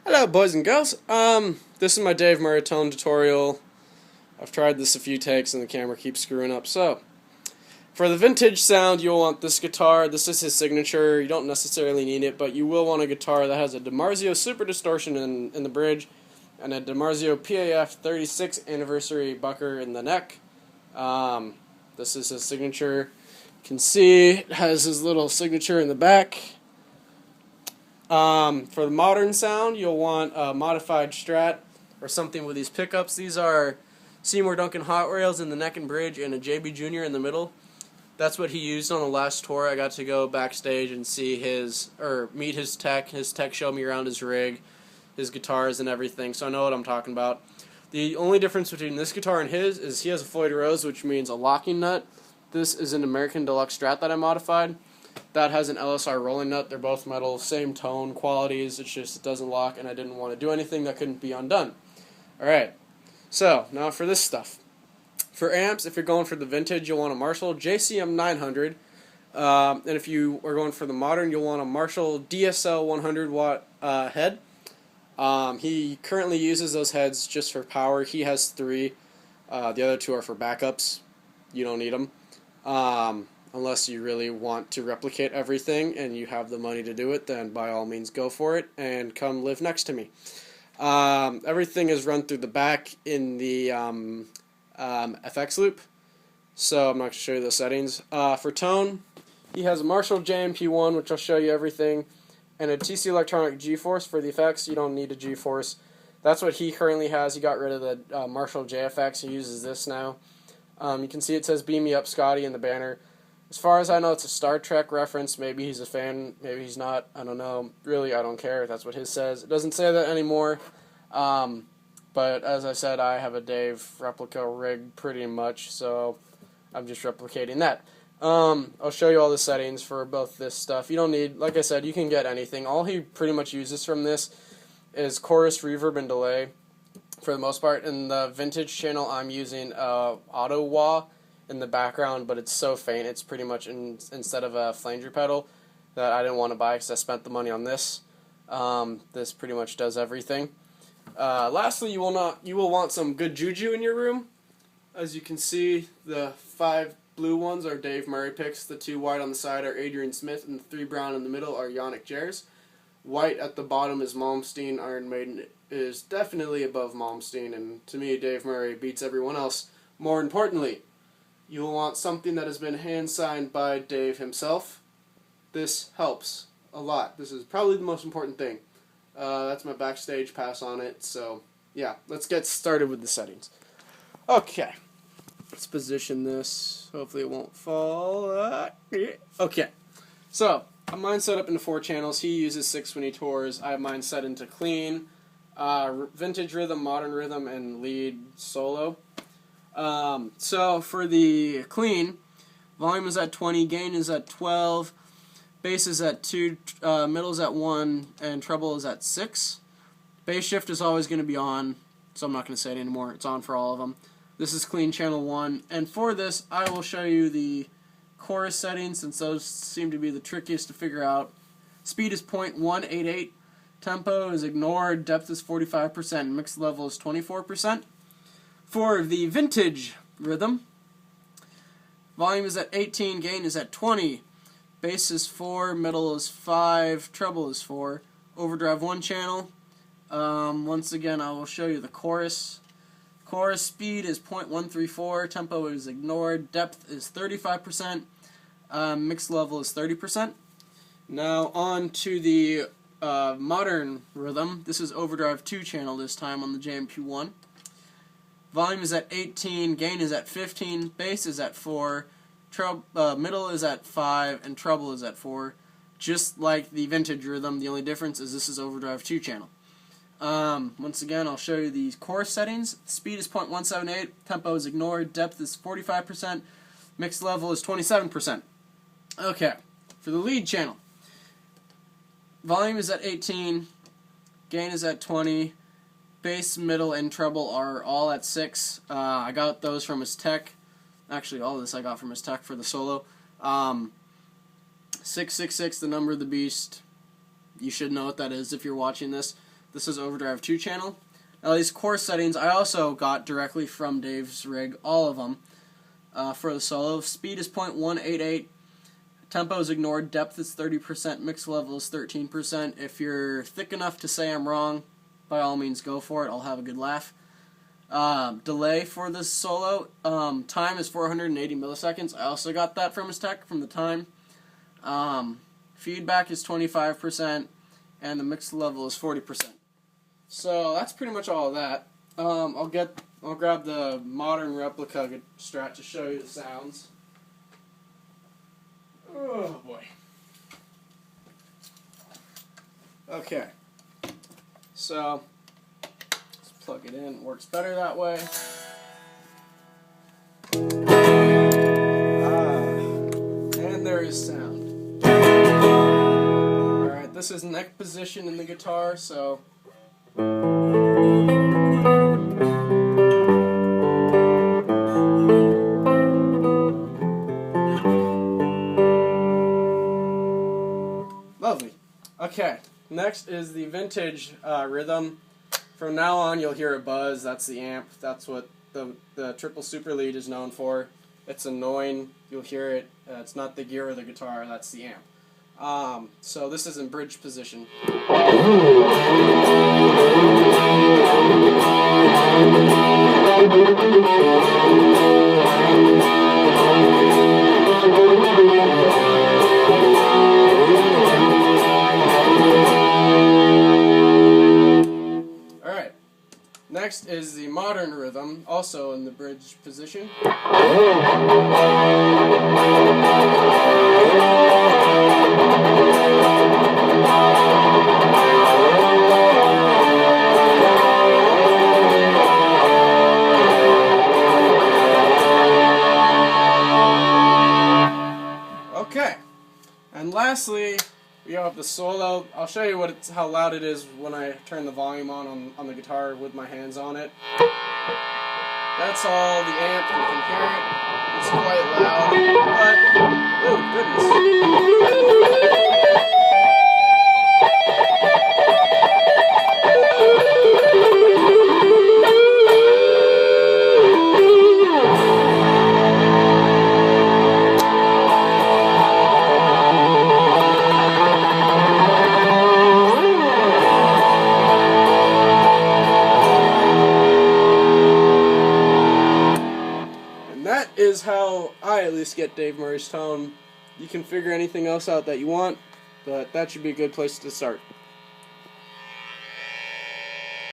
Hello, boys and girls. This is my Dave Murray tone tutorial. I've tried this a few takes and the camera keeps screwing up. So, for the vintage sound, you'll want this guitar. This is his signature. You don't necessarily need it, but you will want a guitar that has a DiMarzio Super Distortion in the bridge and a DiMarzio PAF 36th Anniversary Bucker in the neck. This is his signature. You can see it has his little signature in the back. For the modern sound, you'll want a modified Strat or something with these pickups. These are Seymour Duncan hot rails in the neck and bridge and a JB Jr. in the middle. That's what he used on the last tour. I got to go backstage and see meet his tech. His tech showed me around his rig, his guitars and everything, so I know what I'm talking about. The only difference between this guitar and his is he has a Floyd Rose, which means a locking nut. This is an American Deluxe Strat that I modified. That has an LSR rolling nut. They're both metal, same tone, qualities. It's just it doesn't lock, and I didn't want to do anything that couldn't be undone. Alright, so now for this stuff. For amps, if you're going for the vintage, you'll want a Marshall JCM 900. And if you are going for the modern, you'll want a Marshall DSL 100 watt head. He currently uses those heads just for power. He has 3. The other 2 are for backups. You don't need them. Unless you really want to replicate everything and you have the money to do it, then by all means go for it and come live next to me. Everything is run through the back in the FX loop, so I'm not going to show you the settings. For tone, he has a Marshall JMP1, which I'll show you everything, and a TC Electronic G-Force for the effects. You don't need a G-Force. That's what he currently has. He got rid of the Marshall JFX. He uses this now. You can see it says "Beam Me Up, Scotty" in the banner. As far as I know, it's a Star Trek reference. Maybe he's a fan, maybe he's not. I don't know. Really, I don't care. That's what his says. It doesn't say that anymore. But as I said, I have a Dave replica rig pretty much, so I'm just replicating that. I'll show you all the settings for both this stuff. You don't need, like I said, you can get anything. All he pretty much uses from this is chorus, reverb, and delay for the most part. In the vintage channel, I'm using auto wah in the background, but it's so faint, it's pretty much instead of a flanger pedal that I didn't want to buy because I spent the money on this. This pretty much does everything. Lastly, you will want some good juju in your room. As you can see, the 5 blue ones are Dave Murray picks, the 2 white on the side are Adrian Smith, and the 3 brown in the middle are Yannick Jers. White at the bottom is Malmsteen. Iron Maiden is definitely above Malmsteen, and to me, Dave Murray beats everyone else. More importantly, you will want something that has been hand-signed by Dave himself. This helps a lot. This is probably the most important thing. That's my backstage pass on it. So, yeah, let's get started with the settings. Okay. Let's position this. Hopefully it won't fall. Okay. So, I have mine set up into 4 channels. He uses 6 when he tours. I have mine set into clean, vintage rhythm, modern rhythm, and lead solo. So for the clean, volume is at 20, gain is at 12, bass is at 2, middle is at 1, and treble is at 6. Bass shift is always going to be on, so I'm not going to say it anymore. It's on for all of them. This is clean channel 1, and for this, I will show you the chorus settings, since those seem to be the trickiest to figure out. Speed is 0.188, tempo is ignored, depth is 45%, mix level is 24%. For the vintage rhythm, volume is at 18, gain is at 20, bass is 4, middle is 5, treble is 4, overdrive 1 channel. Once again, I will show you the chorus. Chorus speed is 0.134, tempo is ignored, depth is 35%, mix level is 30%. Now on to the modern rhythm. This is overdrive 2 channel this time on the JMP1. Volume is at 18, gain is at 15, bass is at 4, middle is at 5, and treble is at 4. Just like the vintage rhythm, the only difference is this is overdrive 2 channel. Once again, I'll show you the chorus settings. Speed is 0.178, tempo is ignored, depth is 45%, mix level is 27%. Okay, for the lead channel, volume is at 18, gain is at 20, bass, middle, and treble are all at 6. I got those from his tech. Actually, all of this I got from his tech for the solo. 666, the number of the beast. You should know what that is if you're watching this. This is Overdrive 2 channel. Now these chorus settings I also got directly from Dave's rig, all of them, for the solo. Speed is 0.188, tempo is ignored, depth is 30%, mix level is 13%. If you're thick enough to say I'm wrong, by all means go for it, I'll have a good laugh. Delay for this solo, time is 480 milliseconds. I also got that from his tech, from the time. Feedback is 25%, and the mix level is 40%. So that's pretty much all of that. I'll grab the modern replica Strat to show you the sounds. Oh boy. Okay. So let's plug it in. It works better that way. And there is sound. Alright, this is neck position in the guitar, so lovely. Okay, next is the vintage rhythm. From now on you'll hear a buzz. That's the amp. That's what the triple super lead is known for. It's annoying. You'll hear it. It's not the gear or the guitar. That's the amp. So this is in bridge position. Alright, next is the modern rhythm, also in the bridge position. Okay, and lastly, we have the solo. I'll show you how loud it is when I turn the volume on the guitar with my hands on it. That's all the amp. You can hear it. It's quite loud, but oh goodness. That is how I at least get Dave Murray's tone. You can figure anything else out that you want, but that should be a good place to start.